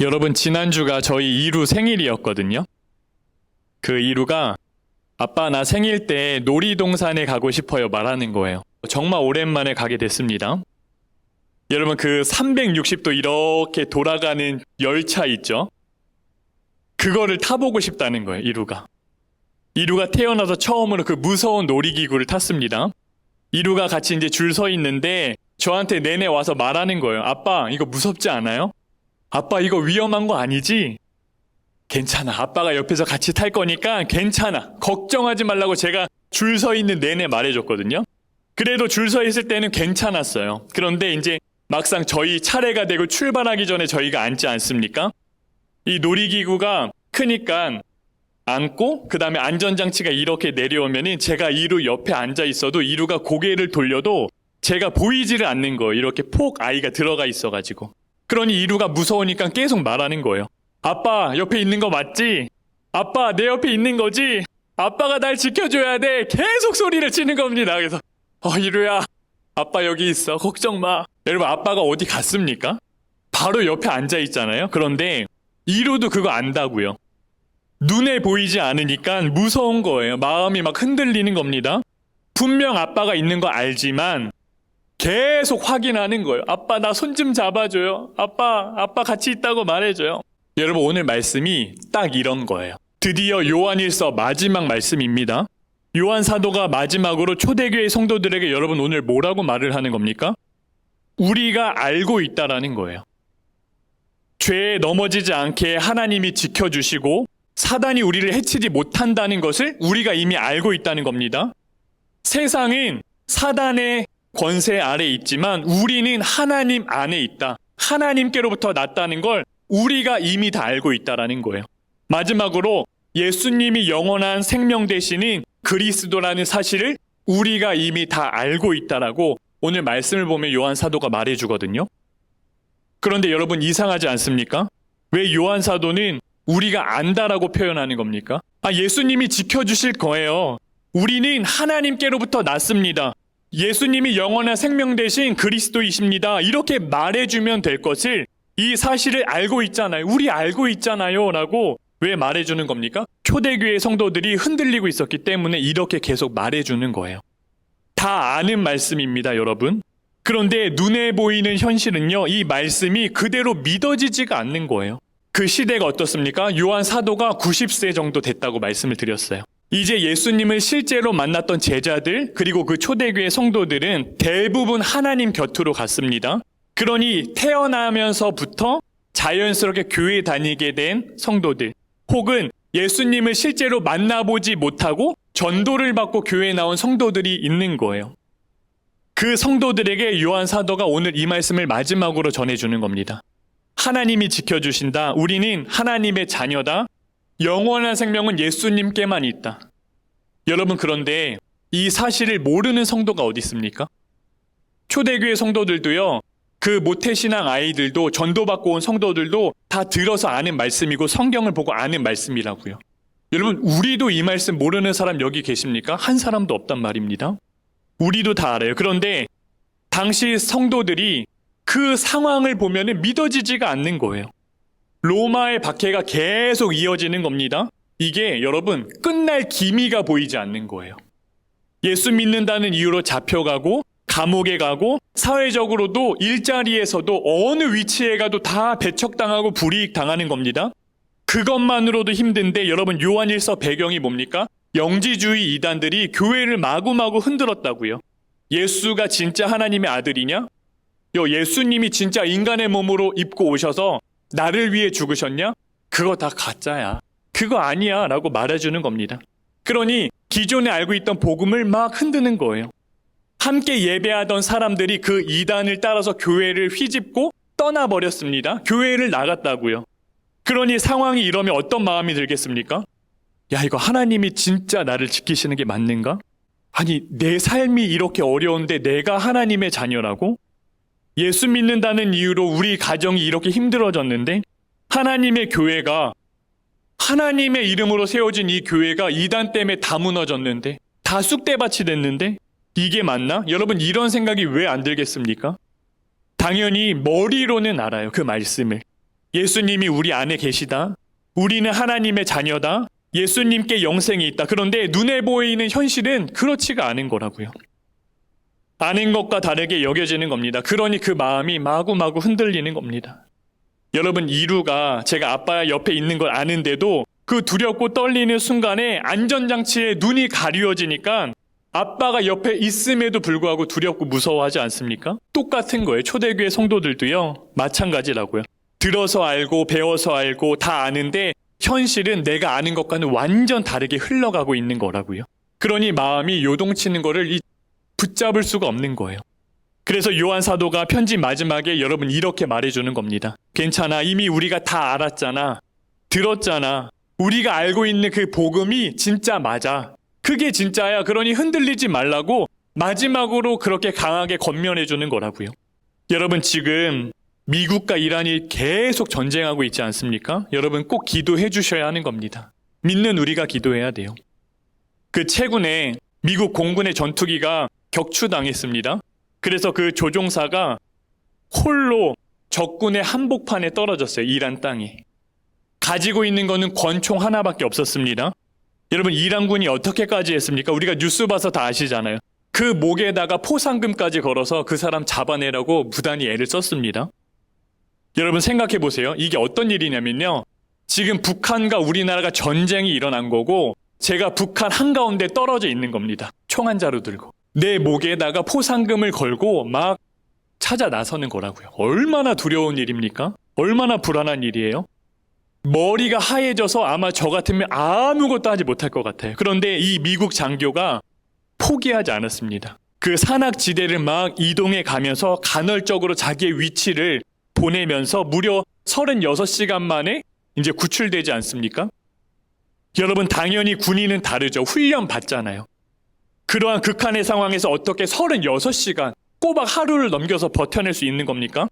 여러분, 지난주가 저희 이루 생일이었거든요. 그 이루가 아빠 나 생일 때 놀이동산에 가고 싶어요 말하는 거예요. 정말 오랜만에 가게 됐습니다. 여러분, 그 360도 이렇게 돌아가는 열차 있죠? 그거를 타보고 싶다는 거예요, 이루가. 이루가 태어나서 처음으로 그 무서운 놀이기구를 탔습니다. 이루가 같이 이제 줄 서 있는데 저한테 내내 와서 말하는 거예요. 아빠, 이거 무섭지 않아요? 아빠, 이거 위험한 거 아니지? 괜찮아. 아빠가 옆에서 같이 탈 거니까 괜찮아. 걱정하지 말라고 제가 줄 서 있는 내내 말해줬거든요. 그래도 줄 서 있을 때는 괜찮았어요. 그런데 이제 막상 저희 차례가 되고 출발하기 전에 저희가 앉지 않습니까? 이 놀이기구가 크니까 앉고 그 다음에 안전장치가 이렇게 내려오면은 제가 이루 옆에 앉아 있어도 이루가 고개를 돌려도 제가 보이지를 않는 거예요. 이렇게 폭 아이가 들어가 있어가지고. 그러니 이루가 무서우니까 계속 말하는 거예요. 아빠, 옆에 있는 거 맞지? 아빠, 내 옆에 있는 거지? 아빠가 날 지켜줘야 돼. 계속 소리를 치는 겁니다. 그래서 이루야, 아빠 여기 있어. 걱정 마. 여러분, 아빠가 어디 갔습니까? 바로 옆에 앉아 있잖아요. 그런데 이루도 그거 안다고요. 눈에 보이지 않으니까 무서운 거예요. 마음이 막 흔들리는 겁니다. 분명 아빠가 있는 거 알지만 계속 확인하는 거예요. 아빠, 나 손 좀 잡아줘요. 아빠 같이 있다고 말해줘요. 여러분, 오늘 말씀이 딱 이런 거예요. 드디어 요한일서 마지막 말씀입니다. 요한 사도가 마지막으로 초대교회 성도들에게 여러분 오늘 뭐라고 말을 하는 겁니까? 우리가 알고 있다라는 거예요. 죄에 넘어지지 않게 하나님이 지켜주시고 사단이 우리를 해치지 못한다는 것을 우리가 이미 알고 있다는 겁니다. 세상은 사단의 권세 아래 있지만 우리는 하나님 안에 있다. 하나님께로부터 났다는 걸 우리가 이미 다 알고 있다라는 거예요. 마지막으로 예수님이 영원한 생명 되시는 그리스도라는 사실을 우리가 이미 다 알고 있다라고 오늘 말씀을 보면 요한 사도가 말해주거든요. 그런데 여러분, 이상하지 않습니까? 왜 요한 사도는 우리가 안다라고 표현하는 겁니까? 예수님이 지켜주실 거예요. 우리는 하나님께로부터 났습니다. 예수님이 영원한 생명 되신 그리스도이십니다. 이렇게 말해주면 될 것을 이 사실을 알고 있잖아요. 우리 알고 있잖아요. 라고 왜 말해주는 겁니까? 초대교회 성도들이 흔들리고 있었기 때문에 이렇게 계속 말해주는 거예요. 다 아는 말씀입니다, 여러분. 그런데 눈에 보이는 현실은요, 이 말씀이 그대로 믿어지지가 않는 거예요. 그 시대가 어떻습니까? 요한 사도가 90세 정도 됐다고 말씀을 드렸어요. 이제 예수님을 실제로 만났던 제자들 그리고 그 초대교회 성도들은 대부분 하나님 곁으로 갔습니다. 그러니 태어나면서부터 자연스럽게 교회 다니게 된 성도들 혹은 예수님을 실제로 만나보지 못하고 전도를 받고 교회에 나온 성도들이 있는 거예요. 그 성도들에게 요한 사도가 오늘 이 말씀을 마지막으로 전해주는 겁니다. 하나님이 지켜주신다. 우리는 하나님의 자녀다. 영원한 생명은 예수님께만 있다. 여러분, 그런데 이 사실을 모르는 성도가 어디 있습니까? 초대교회 성도들도요, 그 모태신앙 아이들도 전도받고 온 성도들도 다 들어서 아는 말씀이고 성경을 보고 아는 말씀이라고요. 여러분, 우리도 이 말씀 모르는 사람 여기 계십니까? 한 사람도 없단 말입니다. 우리도 다 알아요. 그런데 당시 성도들이 그 상황을 보면 믿어지지가 않는 거예요. 로마의 박해가 계속 이어지는 겁니다. 이게 여러분 끝날 기미가 보이지 않는 거예요. 예수 믿는다는 이유로 잡혀가고 감옥에 가고 사회적으로도 일자리에서도 어느 위치에 가도 다 배척당하고 불이익 당하는 겁니다. 그것만으로도 힘든데 여러분, 요한일서 배경이 뭡니까? 영지주의 이단들이 교회를 마구마구 흔들었다고요. 예수가 진짜 하나님의 아들이냐? 예수님이 진짜 인간의 몸으로 입고 오셔서 나를 위해 죽으셨냐? 그거 다 가짜야. 그거 아니야 라고 말해주는 겁니다. 그러니 기존에 알고 있던 복음을 막 흔드는 거예요. 함께 예배하던 사람들이 그 이단을 따라서 교회를 휘집고 떠나버렸습니다. 교회를 나갔다고요. 그러니 상황이 이러면 어떤 마음이 들겠습니까? 야, 이거 하나님이 진짜 나를 지키시는 게 맞는가? 아니, 내 삶이 이렇게 어려운데 내가 하나님의 자녀라고? 예수 믿는다는 이유로 우리 가정이 이렇게 힘들어졌는데 하나님의 교회가, 하나님의 이름으로 세워진 이 교회가 이단 때문에 다 무너졌는데, 다 쑥대밭이 됐는데 이게 맞나? 여러분, 이런 생각이 왜 안 들겠습니까? 당연히 머리로는 알아요, 그 말씀을. 예수님이 우리 안에 계시다. 우리는 하나님의 자녀다. 예수님께 영생이 있다. 그런데 눈에 보이는 현실은 그렇지가 않은 거라고요. 아는 것과 다르게 여겨지는 겁니다. 그러니 그 마음이 마구마구 흔들리는 겁니다. 여러분, 이루가 제가 아빠 옆에 있는 걸 아는데도 그 두렵고 떨리는 순간에 안전장치에 눈이 가리워지니까 아빠가 옆에 있음에도 불구하고 두렵고 무서워하지 않습니까? 똑같은 거예요. 초대교회 성도들도요, 마찬가지라고요. 들어서 알고 배워서 알고 다 아는데 현실은 내가 아는 것과는 완전 다르게 흘러가고 있는 거라고요. 그러니 마음이 요동치는 거를 붙잡을 수가 없는 거예요. 그래서 요한 사도가 편지 마지막에 여러분 이렇게 말해주는 겁니다. 괜찮아. 이미 우리가 다 알았잖아. 들었잖아. 우리가 알고 있는 그 복음이 진짜 맞아. 그게 진짜야. 그러니 흔들리지 말라고 마지막으로 그렇게 강하게 권면해주는 거라고요. 여러분, 지금 미국과 이란이 계속 전쟁하고 있지 않습니까? 여러분 꼭 기도해 주셔야 하는 겁니다. 믿는 우리가 기도해야 돼요. 그 최근에 미국 공군의 전투기가 격추당했습니다. 그래서 그 조종사가 홀로 적군의 한복판에 떨어졌어요. 이란 땅에. 가지고 있는 거는 권총 하나밖에 없었습니다. 여러분, 이란군이 어떻게까지 했습니까? 우리가 뉴스 봐서 다 아시잖아요. 그 목에다가 포상금까지 걸어서 그 사람 잡아내라고 무단히 애를 썼습니다. 여러분 생각해 보세요. 이게 어떤 일이냐면요, 지금 북한과 우리나라가 전쟁이 일어난 거고 제가 북한 한가운데 떨어져 있는 겁니다. 총 한 자루 들고 내 목에다가 포상금을 걸고 막 찾아 나서는 거라고요. 얼마나 두려운 일입니까? 얼마나 불안한 일이에요? 머리가 하얘져서 아마 저 같으면 아무것도 하지 못할 것 같아요. 그런데 이 미국 장교가 포기하지 않았습니다. 그 산악지대를 막 이동해 가면서 간헐적으로 자기의 위치를 보내면서 무려 36시간 만에 이제 구출되지 않습니까? 여러분, 당연히 군인은 다르죠. 훈련 받잖아요. 그러한 극한의 상황에서 어떻게 36시간 꼬박 하루를 넘겨서 버텨낼 수 있는 겁니까?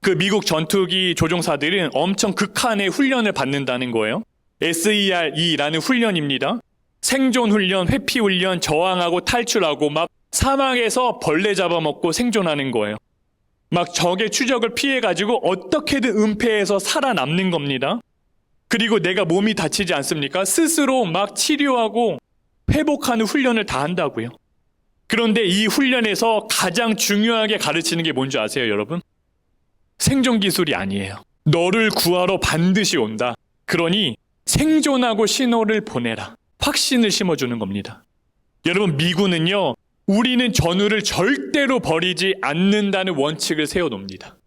그 미국 전투기 조종사들은 엄청 극한의 훈련을 받는다는 거예요. SERE라는 훈련입니다. 생존 훈련, 회피 훈련, 저항하고 탈출하고 막 사막에서 벌레 잡아먹고 생존하는 거예요. 막 적의 추적을 피해가지고 어떻게든 은폐해서 살아남는 겁니다. 그리고 내가 몸이 다치지 않습니까? 스스로 막 치료하고 회복하는 훈련을 다 한다고요. 그런데 이 훈련에서 가장 중요하게 가르치는 게 뭔지 아세요, 여러분? 생존 기술이 아니에요. 너를 구하러 반드시 온다. 그러니 생존하고 신호를 보내라. 확신을 심어주는 겁니다. 여러분, 미군은요, 우리는 전우를 절대로 버리지 않는다는 원칙을 세워놓습니다.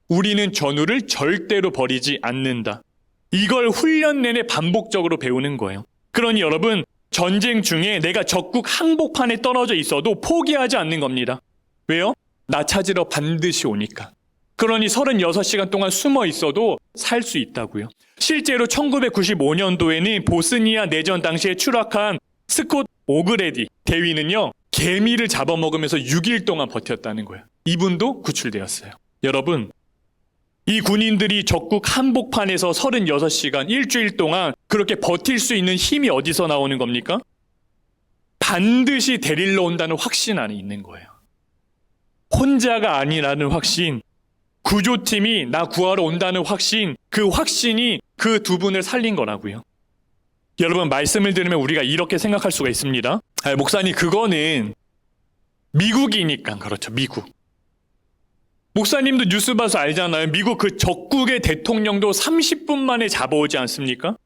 우리는 전우를 절대로 버리지 않는다. 이걸 훈련 내내 반복적으로 배우는 거예요. 그러니 여러분, 전쟁 중에 내가 적국 항복판에 떨어져 있어도 포기하지 않는 겁니다. 왜요? 나 찾으러 반드시 오니까. 그러니 36시간 동안 숨어 있어도 살 수 있다고요. 실제로 1995년도에는 보스니아 내전 당시에 추락한 스콧 오그레디 대위는요, 개미를 잡아먹으면서 6일 동안 버텼다는 거예요. 이분도 구출되었어요. 여러분, 이 군인들이 적국 한복판에서 36시간, 일주일 동안 그렇게 버틸 수 있는 힘이 어디서 나오는 겁니까? 반드시 데리러 온다는 확신 안에 있는 거예요. 혼자가 아니라는 확신, 구조팀이 나 구하러 온다는 확신, 그 확신이 그 두 분을 살린 거라고요. 여러분, 말씀을 들으면 우리가 이렇게 생각할 수가 있습니다. 목사님, 그거는 미국이니까 그렇죠. 미국. 목사님도 뉴스 봐서 알잖아요. 미국 그 적국의 대통령도 30분 만에 잡아오지 않습니까?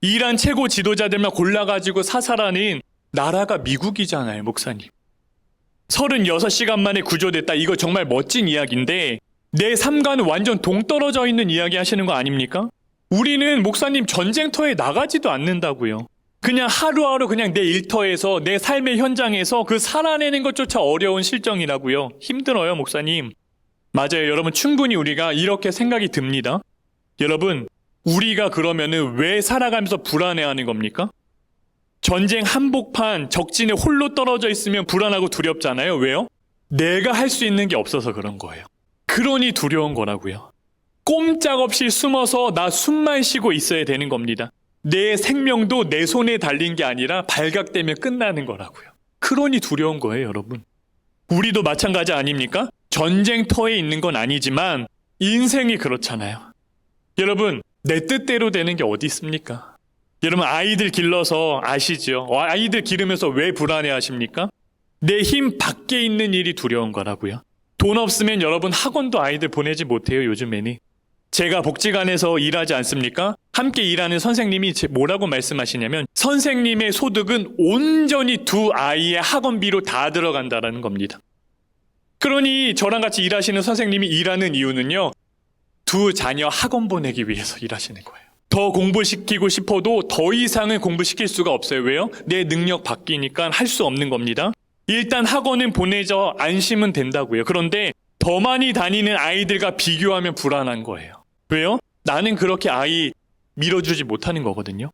이란 최고 지도자들만 골라가지고 사살하는 나라가 미국이잖아요, 목사님. 36시간 만에 구조됐다. 이거 정말 멋진 이야기인데 내 삶과는 완전 동떨어져 있는 이야기 하시는 거 아닙니까? 우리는 목사님 전쟁터에 나가지도 않는다고요. 그냥 하루하루 그냥 내 일터에서 내 삶의 현장에서 그 살아내는 것조차 어려운 실정이라고요. 힘들어요, 목사님. 맞아요. 여러분, 충분히 우리가 이렇게 생각이 듭니다. 여러분, 우리가 그러면은 왜 살아가면서 불안해하는 겁니까? 전쟁 한복판 적진에 홀로 떨어져 있으면 불안하고 두렵잖아요. 왜요? 내가 할 수 있는 게 없어서 그런 거예요. 그러니 두려운 거라고요. 꼼짝없이 숨어서 나 숨만 쉬고 있어야 되는 겁니다. 내 생명도 내 손에 달린 게 아니라 발각되면 끝나는 거라고요. 그러니 두려운 거예요, 여러분. 우리도 마찬가지 아닙니까? 전쟁터에 있는 건 아니지만 인생이 그렇잖아요. 여러분, 내 뜻대로 되는 게 어디 있습니까? 여러분, 아이들 길러서 아시죠? 아이들 기르면서 왜 불안해 하십니까? 내 힘 밖에 있는 일이 두려운 거라고요. 돈 없으면 여러분 학원도 아이들 보내지 못해요, 요즘에는. 제가 복지관에서 일하지 않습니까? 함께 일하는 선생님이 뭐라고 말씀하시냐면 선생님의 소득은 온전히 두 아이의 학원비로 다 들어간다라는 겁니다. 그러니 저랑 같이 일하시는 선생님이 일하는 이유는요, 두 자녀 학원 보내기 위해서 일하시는 거예요. 더 공부시키고 싶어도 더 이상은 공부시킬 수가 없어요. 왜요? 내 능력 바뀌니까 할 수 없는 겁니다. 일단 학원은 보내져 안심은 된다고요. 그런데 더 많이 다니는 아이들과 비교하면 불안한 거예요. 왜요? 나는 그렇게 아이 밀어주지 못하는 거거든요.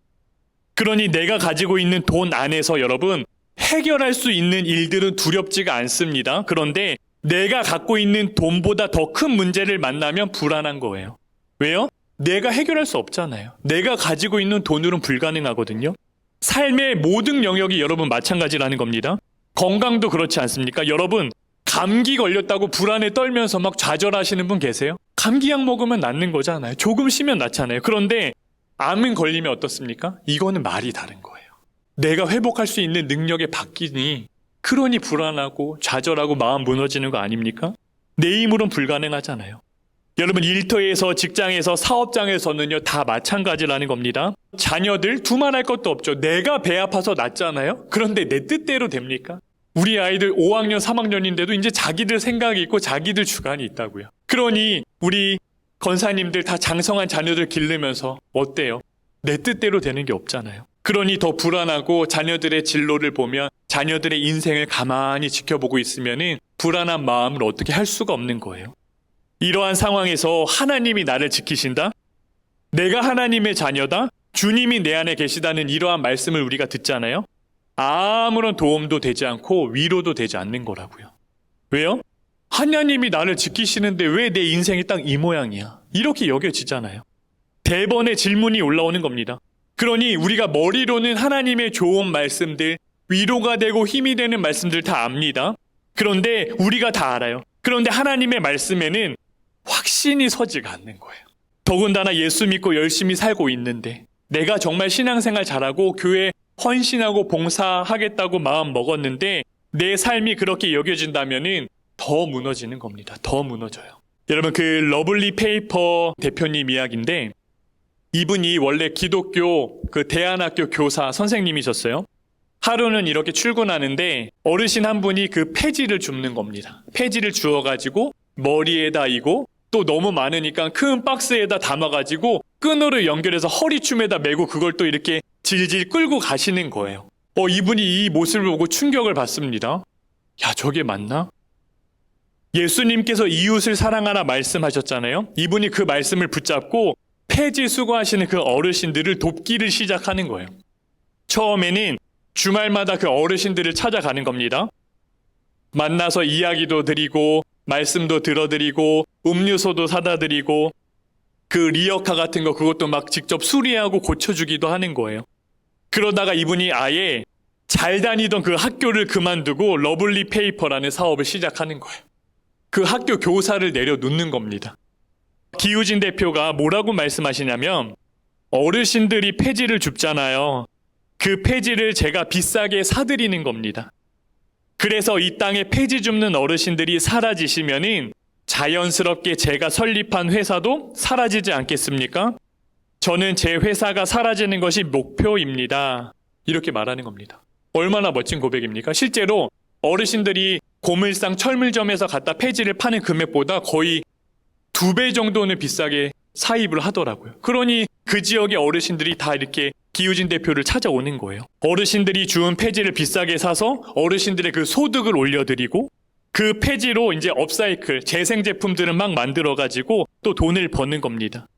그러니 내가 가지고 있는 돈 안에서 여러분 해결할 수 있는 일들은 두렵지가 않습니다. 그런데 내가 갖고 있는 돈보다 더 큰 문제를 만나면 불안한 거예요. 왜요? 내가 해결할 수 없잖아요. 내가 가지고 있는 돈으로는 불가능하거든요. 삶의 모든 영역이 여러분 마찬가지라는 겁니다. 건강도 그렇지 않습니까? 여러분, 감기 걸렸다고 불안에 떨면서 막 좌절하시는 분 계세요? 감기약 먹으면 낫는 거잖아요. 조금 쉬면 낫잖아요. 그런데 암은 걸리면 어떻습니까? 이거는 말이 다른 거예요. 내가 회복할 수 있는 능력에 바뀌니 그러니 불안하고 좌절하고 마음 무너지는 거 아닙니까? 내 힘으로는 불가능하잖아요. 여러분, 일터에서 직장에서 사업장에서는요 다 마찬가지라는 겁니다. 자녀들 두말할 것도 없죠. 내가 배 아파서 낳잖아요. 그런데 내 뜻대로 됩니까? 우리 아이들 5학년 3학년인데도 이제 자기들 생각이 있고 자기들 주관이 있다고요. 그러니 우리 권사님들 다 장성한 자녀들 기르면서 어때요? 내 뜻대로 되는 게 없잖아요. 그러니 더 불안하고 자녀들의 진로를 보면 자녀들의 인생을 가만히 지켜보고 있으면은 불안한 마음을 어떻게 할 수가 없는 거예요. 이러한 상황에서 하나님이 나를 지키신다? 내가 하나님의 자녀다? 주님이 내 안에 계시다는 이러한 말씀을 우리가 듣잖아요. 아무런 도움도 되지 않고 위로도 되지 않는 거라고요. 왜요? 하나님이 나를 지키시는데 왜 내 인생이 딱 이 모양이야? 이렇게 여겨지잖아요. 대번에 질문이 올라오는 겁니다. 그러니 우리가 머리로는 하나님의 좋은 말씀들, 위로가 되고 힘이 되는 말씀들 다 압니다. 그런데 우리가 다 알아요. 그런데 하나님의 말씀에는 확신이 서지가 않는 거예요. 더군다나 예수 믿고 열심히 살고 있는데 내가 정말 신앙생활 잘하고 교회 헌신하고 봉사하겠다고 마음 먹었는데 내 삶이 그렇게 여겨진다면은 더 무너지는 겁니다. 더 무너져요. 여러분, 그 러블리 페이퍼 대표님 이야기인데 이분이 원래 기독교 그 대안학교 교사 선생님이셨어요. 하루는 이렇게 출근하는데 어르신 한 분이 그 폐지를 줍는 겁니다. 폐지를 주워가지고 머리에다 이고 또 너무 많으니까 큰 박스에다 담아가지고 끈으로 연결해서 허리춤에다 메고 그걸 또 이렇게 질질 끌고 가시는 거예요. 이분이 이 모습을 보고 충격을 받습니다. 야, 저게 맞나? 예수님께서 이웃을 사랑하라 말씀하셨잖아요. 이분이 그 말씀을 붙잡고 폐지 수거하시는 그 어르신들을 돕기를 시작하는 거예요. 처음에는 주말마다 그 어르신들을 찾아가는 겁니다. 만나서 이야기도 드리고 말씀도 들어드리고 음료수도 사다 드리고 그 리어카 같은 거 그것도 막 직접 수리하고 고쳐주기도 하는 거예요. 그러다가 이분이 아예 잘 다니던 그 학교를 그만두고 러블리 페이퍼라는 사업을 시작하는 거예요. 그 학교 교사를 내려놓는 겁니다. 기우진 대표가 뭐라고 말씀하시냐면 어르신들이 폐지를 줍잖아요. 그 폐지를 제가 비싸게 사드리는 겁니다. 그래서 이 땅에 폐지 줍는 어르신들이 사라지시면은 자연스럽게 제가 설립한 회사도 사라지지 않겠습니까? 저는 제 회사가 사라지는 것이 목표입니다. 이렇게 말하는 겁니다. 얼마나 멋진 고백입니까? 실제로 어르신들이 고물상 철물점에서 갖다 폐지를 파는 금액보다 거의 2배 정도는 비싸게 사입을 하더라고요. 그러니 그 지역의 어르신들이 다 이렇게 기우진 대표를 찾아오는 거예요. 어르신들이 주운 폐지를 비싸게 사서 어르신들의 그 소득을 올려드리고 그 폐지로 이제 업사이클, 재생 제품들을 막 만들어가지고 또 돈을 버는 겁니다.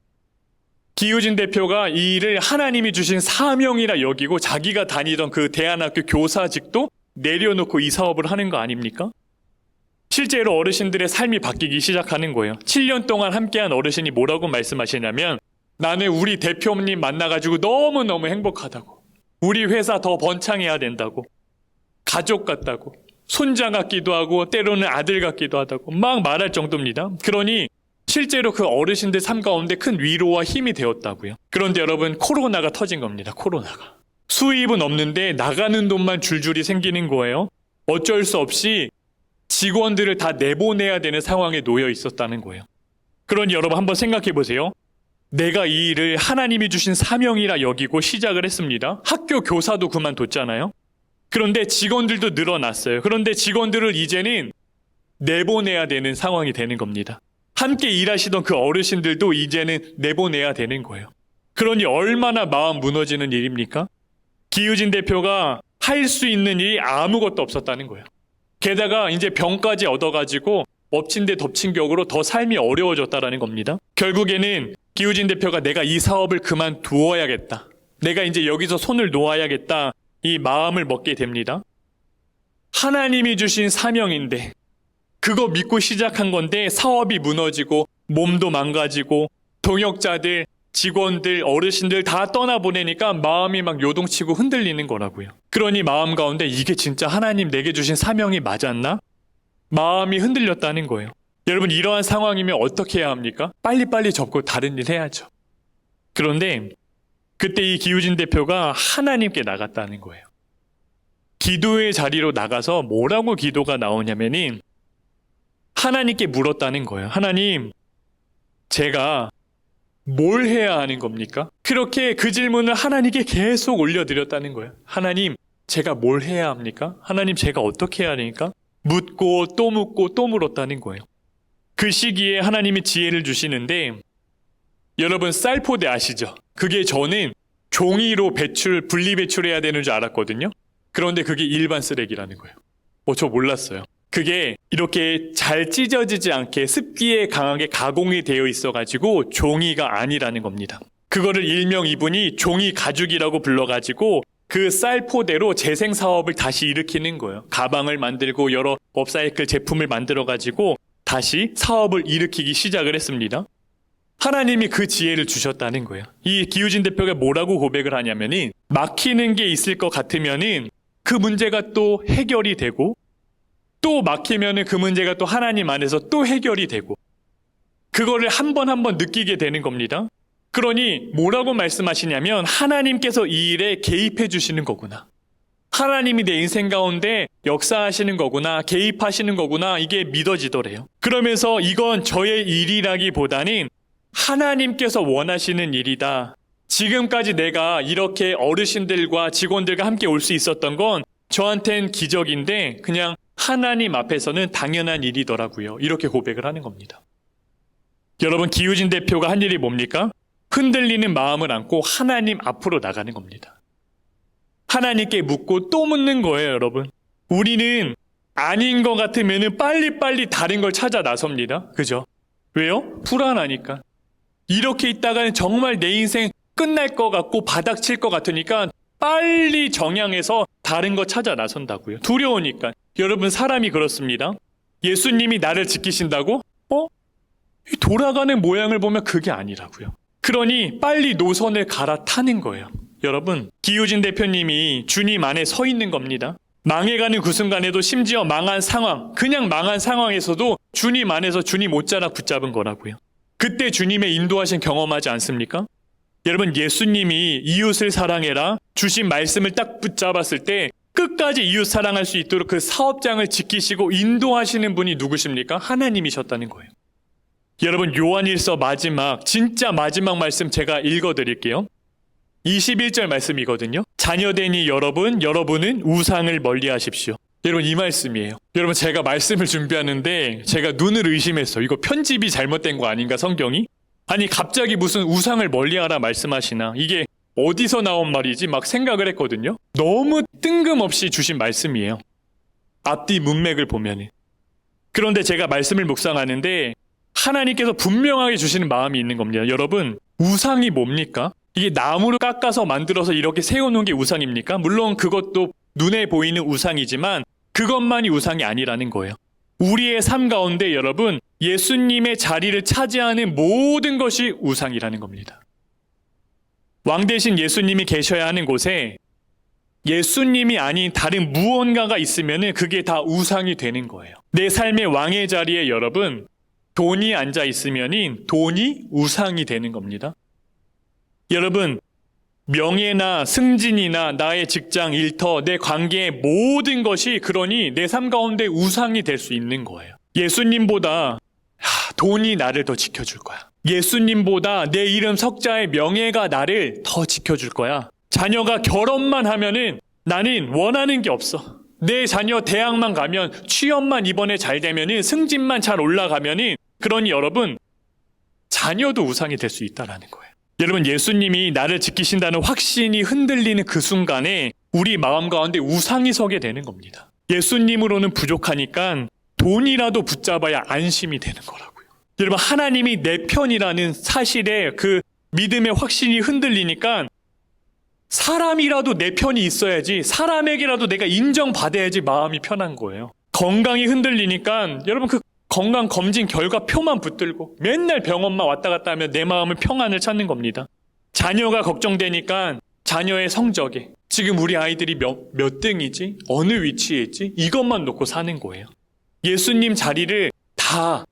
기우진 대표가 이 일을 하나님이 주신 사명이라 여기고 자기가 다니던 그 대안학교 교사직도 내려놓고 이 사업을 하는 거 아닙니까? 실제로 어르신들의 삶이 바뀌기 시작하는 거예요. 7년 동안 함께한 어르신이 뭐라고 말씀하시냐면 나는 우리 대표님 만나가지고 너무너무 행복하다고. 우리 회사 더 번창해야 된다고. 가족 같다고. 손자 같기도 하고 때로는 아들 같기도 하다고 막 말할 정도입니다. 그러니 실제로 그 어르신들 삶 가운데 큰 위로와 힘이 되었다고요. 그런데 여러분, 코로나가 터진 겁니다. 코로나가. 수입은 없는데 나가는 돈만 줄줄이 생기는 거예요. 어쩔 수 없이 직원들을 다 내보내야 되는 상황에 놓여 있었다는 거예요. 그러니 여러분 한번 생각해 보세요. 내가 이 일을 하나님이 주신 사명이라 여기고 시작을 했습니다. 학교 교사도 그만뒀잖아요. 그런데 직원들도 늘어났어요. 그런데 직원들을 이제는 내보내야 되는 상황이 되는 겁니다. 함께 일하시던 그 어르신들도 이제는 내보내야 되는 거예요. 그러니 얼마나 마음 무너지는 일입니까? 기우진 대표가 할 수 있는 일이 아무것도 없었다는 거예요. 게다가 이제 병까지 얻어가지고 엎친 데 덮친 격으로 더 삶이 어려워졌다라는 겁니다. 결국에는 기우진 대표가 내가 이 사업을 그만두어야겠다. 내가 이제 여기서 손을 놓아야겠다. 이 마음을 먹게 됩니다. 하나님이 주신 사명인데 그거 믿고 시작한 건데 사업이 무너지고 몸도 망가지고 동역자들, 직원들, 어르신들 다 떠나보내니까 마음이 막 요동치고 흔들리는 거라고요. 그러니 마음 가운데 이게 진짜 하나님 내게 주신 사명이 맞았나? 마음이 흔들렸다는 거예요. 여러분, 이러한 상황이면 어떻게 해야 합니까? 빨리빨리 접고 다른 일 해야죠. 그런데 그때 이 기우진 대표가 하나님께 나갔다는 거예요. 기도의 자리로 나가서 뭐라고 기도가 나오냐면은 하나님께 물었다는 거예요. 하나님, 제가 뭘 해야 하는 겁니까? 그렇게 그 질문을 하나님께 계속 올려드렸다는 거예요. 하나님, 제가 뭘 해야 합니까? 하나님, 제가 어떻게 해야 하니까? 묻고 또 묻고 또 물었다는 거예요. 그 시기에 하나님이 지혜를 주시는데 여러분, 쌀포대 아시죠? 그게 저는 종이로 분리 배출해야 되는 줄 알았거든요. 그런데 그게 일반 쓰레기라는 거예요. 저 몰랐어요. 그게 이렇게 잘 찢어지지 않게 습기에 강하게 가공이 되어 있어가지고 종이가 아니라는 겁니다. 그거를 일명 이분이 종이 가죽이라고 불러가지고 그 쌀포대로 재생 사업을 다시 일으키는 거예요. 가방을 만들고 여러 업사이클 제품을 만들어가지고 다시 사업을 일으키기 시작을 했습니다. 하나님이 그 지혜를 주셨다는 거예요. 이 기우진 대표가 뭐라고 고백을 하냐면은 막히는 게 있을 것 같으면은 그 문제가 또 해결이 되고 또 막히면은 그 문제가 또 하나님 안에서 또 해결이 되고 그거를 한 번 한 번 느끼게 되는 겁니다. 그러니 뭐라고 말씀하시냐면 하나님께서 이 일에 개입해 주시는 거구나. 하나님이 내 인생 가운데 역사하시는 거구나, 개입하시는 거구나, 이게 믿어지더래요. 그러면서 이건 저의 일이라기보다는 하나님께서 원하시는 일이다. 지금까지 내가 이렇게 어르신들과 직원들과 함께 올 수 있었던 건 저한텐 기적인데 그냥 하나님 앞에서는 당연한 일이더라고요. 이렇게 고백을 하는 겁니다. 여러분, 기우진 대표가 한 일이 뭡니까? 흔들리는 마음을 안고 하나님 앞으로 나가는 겁니다. 하나님께 묻고 또 묻는 거예요, 여러분. 우리는 아닌 것 같으면 빨리빨리 다른 걸 찾아 나섭니다. 그죠? 왜요? 불안하니까. 이렇게 있다가는 정말 내 인생 끝날 것 같고 바닥 칠 것 같으니까 빨리 정향해서 다른 거 찾아 나선다고요. 두려우니까. 여러분, 사람이 그렇습니다. 예수님이 나를 지키신다고? 돌아가는 모양을 보면 그게 아니라고요. 그러니 빨리 노선을 갈아타는 거예요. 여러분, 기우진 대표님이 주님 안에 서 있는 겁니다. 망해가는 그 순간에도 심지어 망한 상황, 그냥 망한 상황에서도 주님 안에서 주님 옷자락 붙잡은 거라고요. 그때 주님의 인도하신 경험하지 않습니까? 여러분, 예수님이 이웃을 사랑해라 주신 말씀을 딱 붙잡았을 때 끝까지 이웃 사랑할 수 있도록 그 사업장을 지키시고 인도하시는 분이 누구십니까? 하나님이셨다는 거예요. 여러분, 요한일서 진짜 마지막 말씀 제가 읽어드릴게요. 21절 말씀이거든요. 자녀되니 여러분은 우상을 멀리하십시오. 여러분, 이 말씀이에요. 여러분, 제가 말씀을 준비하는데 제가 눈을 의심했어요. 이거 편집이 잘못된 거 아닌가, 성경이? 아니, 갑자기 무슨 우상을 멀리하라 말씀하시나, 이게 어디서 나온 말이지 막 생각을 했거든요. 너무 뜬금없이 주신 말씀이에요. 앞뒤 문맥을 보면은. 그런데 제가 말씀을 묵상하는데 하나님께서 분명하게 주시는 마음이 있는 겁니다. 여러분, 우상이 뭡니까? 이게 나무를 깎아서 만들어서 이렇게 세워놓은 게 우상입니까? 물론 그것도 눈에 보이는 우상이지만 그것만이 우상이 아니라는 거예요. 우리의 삶 가운데 여러분, 예수님의 자리를 차지하는 모든 것이 우상이라는 겁니다. 왕 대신 예수님이 계셔야 하는 곳에 예수님이 아닌 다른 무언가가 있으면 그게 다 우상이 되는 거예요. 내 삶의 왕의 자리에 여러분, 돈이 앉아 있으면 돈이 우상이 되는 겁니다. 여러분, 명예나 승진이나 나의 직장, 일터, 내 관계의 모든 것이 그러니 내 삶 가운데 우상이 될 수 있는 거예요. 예수님보다 돈이 나를 더 지켜줄 거야. 예수님보다 내 이름 석자의 명예가 나를 더 지켜줄 거야. 자녀가 결혼만 하면은 나는 원하는 게 없어. 내 자녀 대학만 가면, 취업만 이번에 잘 되면은, 승진만 잘 올라가면은, 그러니 여러분, 자녀도 우상이 될 수 있다라는 거예요. 여러분, 예수님이 나를 지키신다는 확신이 흔들리는 그 순간에 우리 마음 가운데 우상이 서게 되는 겁니다. 예수님으로는 부족하니까 돈이라도 붙잡아야 안심이 되는 거라고요. 여러분, 하나님이 내 편이라는 사실에 그 믿음의 확신이 흔들리니까 사람이라도 내 편이 있어야지, 사람에게라도 내가 인정받아야지 마음이 편한 거예요. 건강이 흔들리니까 여러분, 그 건강 검진 결과표만 붙들고 맨날 병원만 왔다 갔다 하면 내 마음은 평안을 찾는 겁니다. 자녀가 걱정되니까 자녀의 성적에 지금 우리 아이들이 몇 등이지? 어느 위치에 있지? 이것만 놓고 사는 거예요. 예수님 자리를 다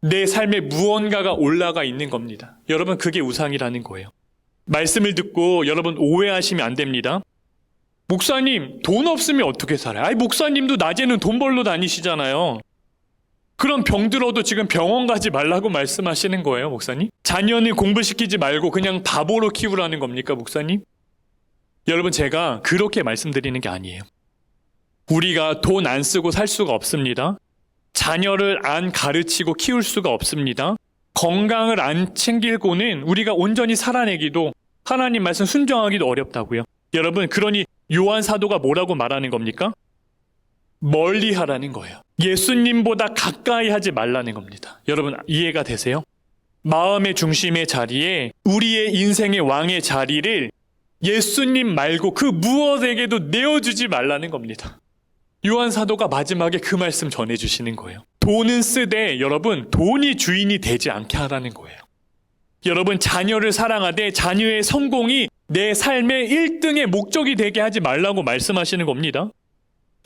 내 삶에 무언가가 올라가 있는 겁니다. 여러분, 그게 우상이라는 거예요. 말씀을 듣고 여러분 오해하시면 안 됩니다. 목사님, 돈 없으면 어떻게 살아요? 아니, 목사님도 낮에는 돈 벌러 다니시잖아요. 그럼 병들어도 지금 병원 가지 말라고 말씀하시는 거예요, 목사님? 자녀는 공부시키지 말고 그냥 바보로 키우라는 겁니까, 목사님? 여러분, 제가 그렇게 말씀드리는 게 아니에요. 우리가 돈 안 쓰고 살 수가 없습니다. 자녀를 안 가르치고 키울 수가 없습니다. 건강을 안 챙기고는 우리가 온전히 살아내기도, 하나님 말씀 순종하기도 어렵다고요. 여러분, 그러니 요한 사도가 뭐라고 말하는 겁니까? 멀리 하라는 거예요. 예수님보다 가까이 하지 말라는 겁니다. 여러분, 이해가 되세요? 마음의 중심의 자리에 우리의 인생의 왕의 자리를 예수님 말고 그 무엇에게도 내어주지 말라는 겁니다. 요한 사도가 마지막에 그 말씀 전해주시는 거예요. 돈은 쓰되 여러분, 돈이 주인이 되지 않게 하라는 거예요. 여러분, 자녀를 사랑하되 자녀의 성공이 내 삶의 1등의 목적이 되게 하지 말라고 말씀하시는 겁니다.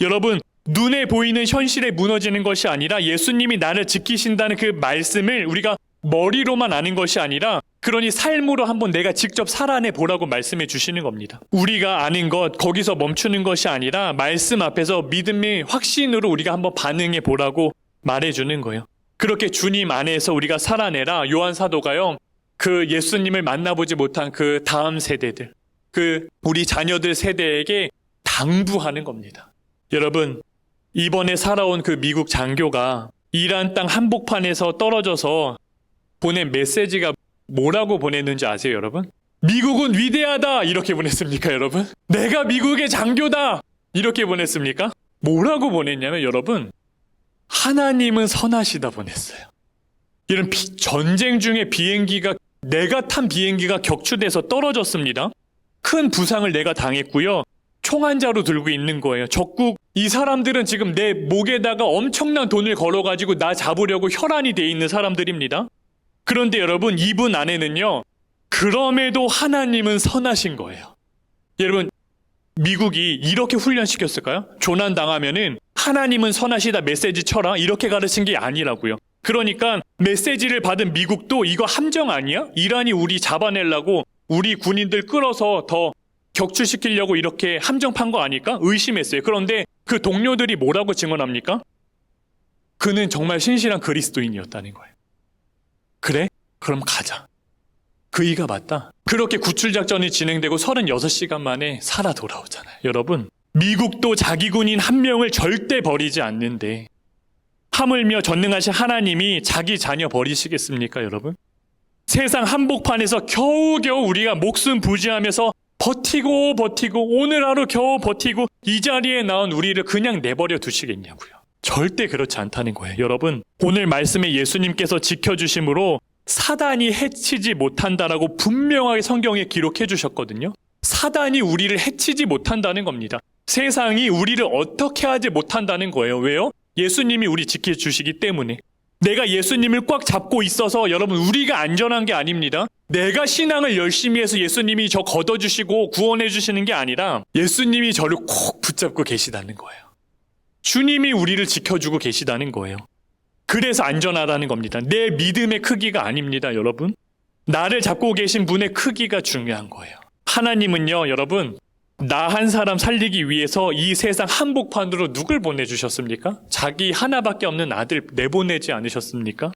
여러분, 눈에 보이는 현실에 무너지는 것이 아니라 예수님이 나를 지키신다는 그 말씀을 우리가 머리로만 아는 것이 아니라, 그러니 삶으로 한번 내가 직접 살아내 보라고 말씀해 주시는 겁니다. 우리가 아는 것, 거기서 멈추는 것이 아니라 말씀 앞에서 믿음의 확신으로 우리가 한번 반응해 보라고 말해주는 거예요. 그렇게 주님 안에서 우리가 살아내라. 요한 사도가요, 그 예수님을 만나보지 못한 그 다음 세대들, 그 우리 자녀들 세대에게 당부하는 겁니다. 여러분, 이번에 살아온 그 미국 장교가 이란 땅 한복판에서 떨어져서 보낸 메시지가 뭐라고 보냈는지 아세요, 여러분? 미국은 위대하다! 이렇게 보냈습니까, 여러분? 내가 미국의 장교다! 이렇게 보냈습니까? 뭐라고 보냈냐면, 여러분, 하나님은 선하시다 보냈어요. 이런 전쟁 중에 비행기가, 내가 탄 비행기가 격추돼서 떨어졌습니다. 큰 부상을 내가 당했고요. 총 한 자루 들고 있는 거예요. 적국, 이 사람들은 지금 내 목에다가 엄청난 돈을 걸어가지고 나 잡으려고 혈안이 돼 있는 사람들입니다. 그런데 여러분, 이분 안에는요, 그럼에도 하나님은 선하신 거예요. 여러분, 미국이 이렇게 훈련시켰을까요? 조난당하면은 하나님은 선하시다, 메시지 쳐라, 이렇게 가르친 게 아니라고요. 그러니까 메시지를 받은 미국도 이거 함정 아니야? 이란이 우리 잡아내려고 우리 군인들 끌어서 더 격추시키려고 이렇게 함정 판 거 아닐까? 의심했어요. 그런데 그 동료들이 뭐라고 증언합니까? 그는 정말 신실한 그리스도인이었다는 거예요. 그래? 그럼 가자. 그이가 맞다. 그렇게 구출작전이 진행되고 36시간 만에 살아 돌아오잖아요. 여러분, 미국도 자기 군인 한 명을 절대 버리지 않는데 하물며 전능하신 하나님이 자기 자녀 버리시겠습니까, 여러분? 세상 한복판에서 겨우겨우 우리가 목숨 부지하면서 버티고 오늘 하루 겨우 버티고 이 자리에 나온 우리를 그냥 내버려 두시겠냐고요. 절대 그렇지 않다는 거예요. 여러분, 오늘 말씀에 예수님께서 지켜주심으로 사단이 해치지 못한다라고 분명하게 성경에 기록해 주셨거든요. 사단이 우리를 해치지 못한다는 겁니다. 세상이 우리를 어떻게 하지 못한다는 거예요. 왜요? 예수님이 우리 지켜주시기 때문에. 내가 예수님을 꽉 잡고 있어서 여러분, 우리가 안전한 게 아닙니다. 내가 신앙을 열심히 해서 예수님이 저 걷어주시고 구원해 주시는 게 아니라 예수님이 저를 콕 붙잡고 계시다는 거예요. 주님이 우리를 지켜주고 계시다는 거예요. 그래서 안전하다는 겁니다. 내 믿음의 크기가 아닙니다, 여러분. 나를 잡고 계신 분의 크기가 중요한 거예요. 하나님은요, 여러분, 나 한 사람 살리기 위해서 이 세상 한복판으로 누굴 보내주셨습니까? 자기 하나밖에 없는 아들 내보내지 않으셨습니까?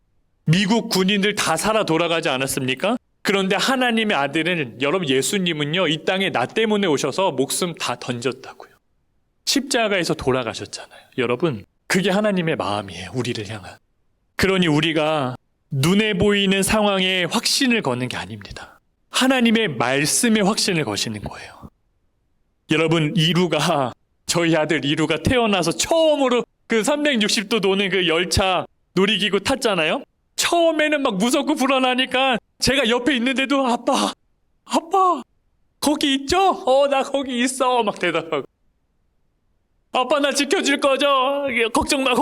미국 군인들 다 살아 돌아가지 않았습니까? 그런데 하나님의 아들은, 여러분, 예수님은요, 이 땅에 나 때문에 오셔서 목숨 다 던졌다고요. 십자가에서 돌아가셨잖아요. 여러분, 그게 하나님의 마음이에요. 우리를 향한. 그러니 우리가 눈에 보이는 상황에 확신을 거는 게 아닙니다. 하나님의 말씀에 확신을 거시는 거예요. 여러분, 이루가, 저희 아들 이루가 태어나서 처음으로 그 360도 도는 그 열차 놀이기구 탔잖아요. 처음에는 막 무섭고 불안하니까 제가 옆에 있는데도 아빠 거기 있죠? 나 거기 있어 막 대답하고, 아빠 나 지켜줄 거죠? 걱정 마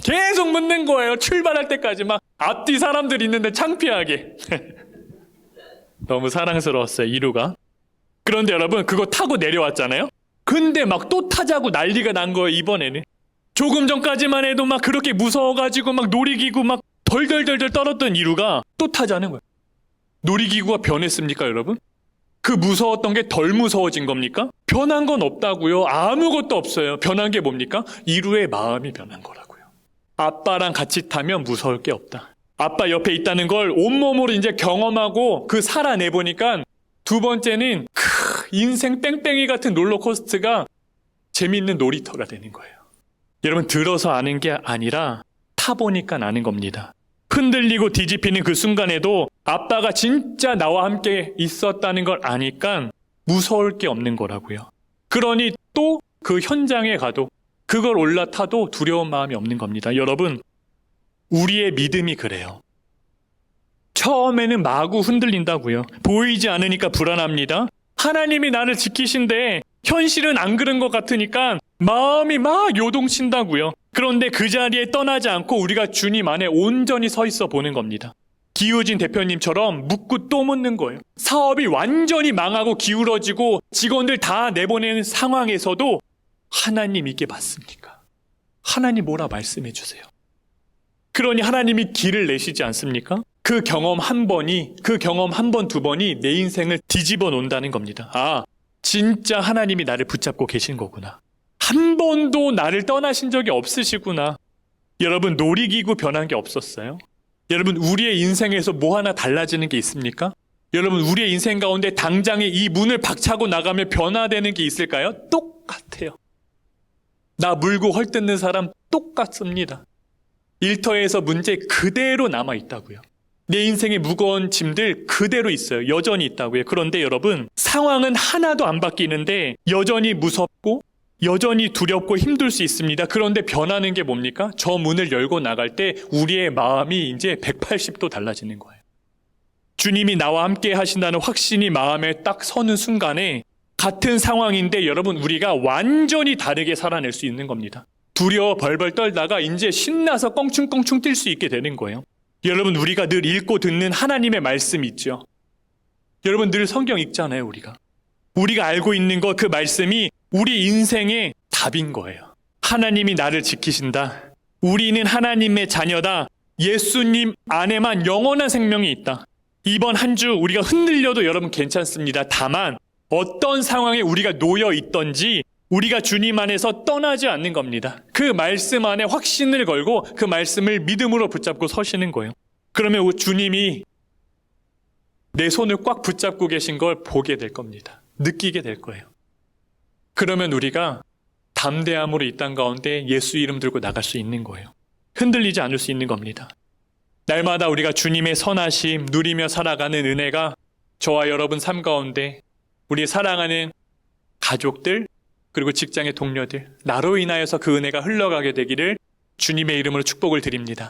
계속 묻는 거예요. 출발할 때까지 막 앞뒤 사람들 있는데 창피하게. 너무 사랑스러웠어요, 이루가. 그런데 여러분, 그거 타고 내려왔잖아요. 근데 막 또 타자고 난리가 난 거예요. 이번에는 조금 전까지만 해도 막 그렇게 무서워가지고 막 놀이기구 막 덜덜덜덜 떨었던 이루가 또 타자는 거예요. 놀이기구가 변했습니까, 여러분? 그 무서웠던 게 덜 무서워진 겁니까? 변한 건 없다고요. 아무것도 없어요. 변한 게 뭡니까? 이루의 마음이 변한 거라고요. 아빠랑 같이 타면 무서울 게 없다. 아빠 옆에 있다는 걸 온몸으로 이제 경험하고 그 살아내보니까, 두 번째는 인생 뺑뺑이 같은 롤러코스터가 재미있는 놀이터가 되는 거예요. 여러분, 들어서 아는 게 아니라 타보니까 아는 겁니다. 흔들리고 뒤집히는 그 순간에도 아빠가 진짜 나와 함께 있었다는 걸 아니까 무서울 게 없는 거라고요. 그러니 또 그 현장에 가도, 그걸 올라타도 두려운 마음이 없는 겁니다. 여러분, 우리의 믿음이 그래요. 처음에는 마구 흔들린다고요. 보이지 않으니까 불안합니다. 하나님이 나를 지키신데 현실은 안 그런 것 같으니까 마음이 막 요동친다고요. 그런데 그 자리에 떠나지 않고 우리가 주님 안에 온전히 서 있어 보는 겁니다. 기우진 대표님처럼 묻고 또 묻는 거예요. 사업이 완전히 망하고 기울어지고 직원들 다 내보내는 상황에서도 하나님 이게 맞습니까? 하나님 뭐라 말씀해 주세요. 그러니 하나님이 길을 내시지 않습니까? 그 경험 한 번이, 그 경험 한 번, 두 번이 내 인생을 뒤집어 놓는다는 겁니다. 아, 진짜 하나님이 나를 붙잡고 계신 거구나. 한 번도 나를 떠나신 적이 없으시구나. 여러분, 놀이기구 변한 게 없었어요? 여러분, 우리의 인생에서 뭐 하나 달라지는 게 있습니까? 여러분, 우리의 인생 가운데 당장에 이 문을 박차고 나가면 변화되는 게 있을까요? 똑같아요. 나 물고 헐뜯는 사람 똑같습니다. 일터에서 문제 그대로 남아있다고요. 내 인생의 무거운 짐들 그대로 있어요. 여전히 있다고요. 그런데 여러분, 상황은 하나도 안 바뀌는데 여전히 무섭고 여전히 두렵고 힘들 수 있습니다. 그런데 변하는 게 뭡니까? 저 문을 열고 나갈 때 우리의 마음이 이제 180도 달라지는 거예요. 주님이 나와 함께 하신다는 확신이 마음에 딱 서는 순간에 같은 상황인데 여러분, 우리가 완전히 다르게 살아낼 수 있는 겁니다. 두려워 벌벌 떨다가 이제 신나서 껑충껑충 뛸 수 있게 되는 거예요. 여러분, 우리가 늘 읽고 듣는 하나님의 말씀 있죠. 여러분, 늘 성경 읽잖아요. 우리가 알고 있는 것, 그 말씀이 우리 인생의 답인 거예요. 하나님이 나를 지키신다. 우리는 하나님의 자녀다. 예수님 안에만 영원한 생명이 있다. 이번 한 주 우리가 흔들려도 여러분 괜찮습니다. 다만 어떤 상황에 우리가 놓여 있던지 우리가 주님 안에서 떠나지 않는 겁니다. 그 말씀 안에 확신을 걸고 그 말씀을 믿음으로 붙잡고 서시는 거예요. 그러면 주님이 내 손을 꽉 붙잡고 계신 걸 보게 될 겁니다. 느끼게 될 거예요. 그러면 우리가 담대함으로 이 땅 가운데 예수 이름 들고 나갈 수 있는 거예요. 흔들리지 않을 수 있는 겁니다. 날마다 우리가 주님의 선하심 누리며 살아가는 은혜가 저와 여러분 삶 가운데, 우리 사랑하는 가족들 그리고 직장의 동료들, 나로 인하여서 그 은혜가 흘러가게 되기를 주님의 이름으로 축복을 드립니다.